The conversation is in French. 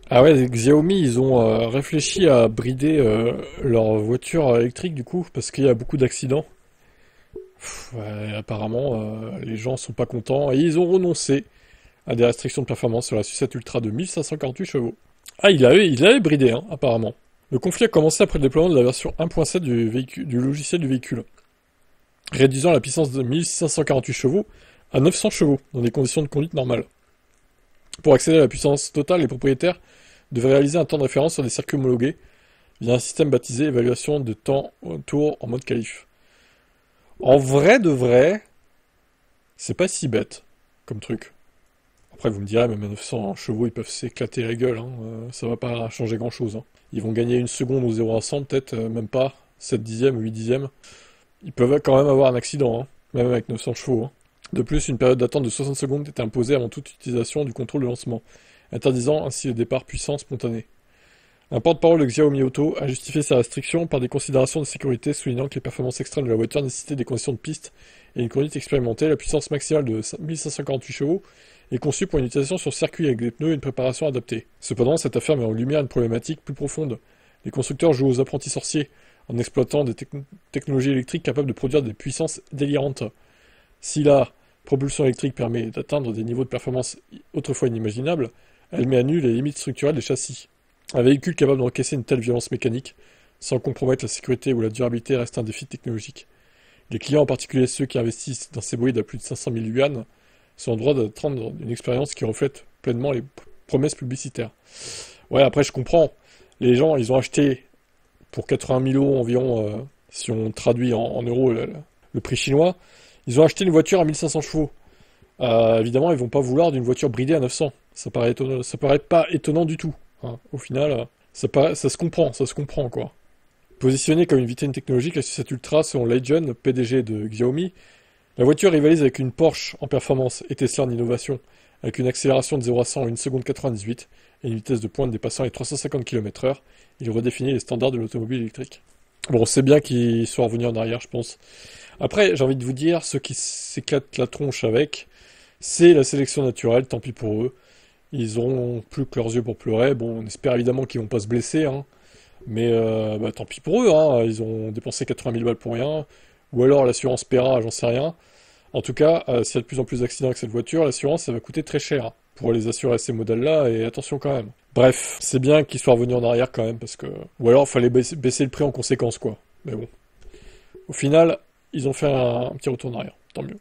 Ah ouais, Xiaomi, ils ont réfléchi à brider leur voiture électrique du coup, parce qu'il y a beaucoup d'accidents. Ouais, apparemment, les gens sont pas contents et ils ont renoncé à des restrictions de performance sur la Sucette Ultra de 1548 chevaux. Ah, il avait bridé, hein, apparemment. Le conflit a commencé après le déploiement de la version 1.7 du logiciel du véhicule, réduisant la puissance de 1548 chevaux à 900 chevaux dans des conditions de conduite normales. Pour accéder à la puissance totale, les propriétaires devaient réaliser un temps de référence sur des circuits homologués via un système baptisé évaluation de temps au tour en mode qualif. En vrai de vrai, c'est pas si bête comme truc. Après, vous me direz, même à 900 chevaux, ils peuvent s'éclater la gueule, hein. Ça va pas changer grand-chose, hein. Ils vont gagner une seconde au 0 à 100, peut-être, même pas, 7 dixièmes, 8 dixièmes. Ils peuvent quand même avoir un accident, hein, même avec 900 chevaux, hein. De plus, une période d'attente de 60 secondes est imposée avant toute utilisation du contrôle de lancement, interdisant ainsi le départ puissant spontané. Un porte-parole de Xiaomi Auto a justifié ces restrictions par des considérations de sécurité, soulignant que les performances extrêmes de la voiture nécessitaient des conditions de piste et une conduite expérimentée. La puissance maximale de 1548 chevaux est conçue pour une utilisation sur circuit avec des pneus et une préparation adaptée. Cependant, cette affaire met en lumière une problématique plus profonde. Les constructeurs jouent aux apprentis sorciers en exploitant des technologies électriques capables de produire des puissances délirantes. Si la propulsion électrique permet d'atteindre des niveaux de performance autrefois inimaginables, elle met à nu les limites structurelles des châssis. Un véhicule capable d'encaisser une telle violence mécanique, sans compromettre la sécurité ou la durabilité, reste un défi technologique. Les clients, en particulier ceux qui investissent dans ces bolides à plus de 500 000 yuan, sont en droit d'attendre une expérience qui reflète pleinement les promesses publicitaires. Ouais, après je comprends. Les gens, ils ont acheté pour 80 000 euros environ, si on traduit en euros le prix chinois, ils ont acheté une voiture à 1500 chevaux. Évidemment, ils vont pas vouloir d'une voiture bridée à 900. Ça paraît pas étonnant du tout, hein. Au final, ça se comprend quoi. Positionnée comme une vitrine technologique, la Sucette Ultra, selon Legend, PDG de Xiaomi, la voiture rivalise avec une Porsche en performance et Tesla en innovation, avec une accélération de 0 à 100 en 1 seconde 98 et une vitesse de pointe dépassant les 350 km/h. Il redéfinit les standards de l'automobile électrique. Bon, c'est bien qu'ils soient revenus en arrière, je pense. Après, j'ai envie de vous dire, ceux qui s'éclatent la tronche avec, c'est la sélection naturelle, tant pis pour eux. Ils auront plus que leurs yeux pour pleurer. Bon, on espère évidemment qu'ils vont pas se blesser, hein. Mais bah, tant pis pour eux, hein. Ils ont dépensé 80 000 balles pour rien. Ou alors l'assurance paiera, j'en sais rien. En tout cas, s'il y a de plus en plus d'accidents avec cette voiture, l'assurance, ça va coûter très cher pour les assurer ces modèles-là, et attention quand même. Bref, c'est bien qu'ils soient revenus en arrière quand même, parce que... Ou alors, il fallait baisser le prix en conséquence, quoi. Mais bon. Au final, ils ont fait un petit retour en arrière. Tant mieux.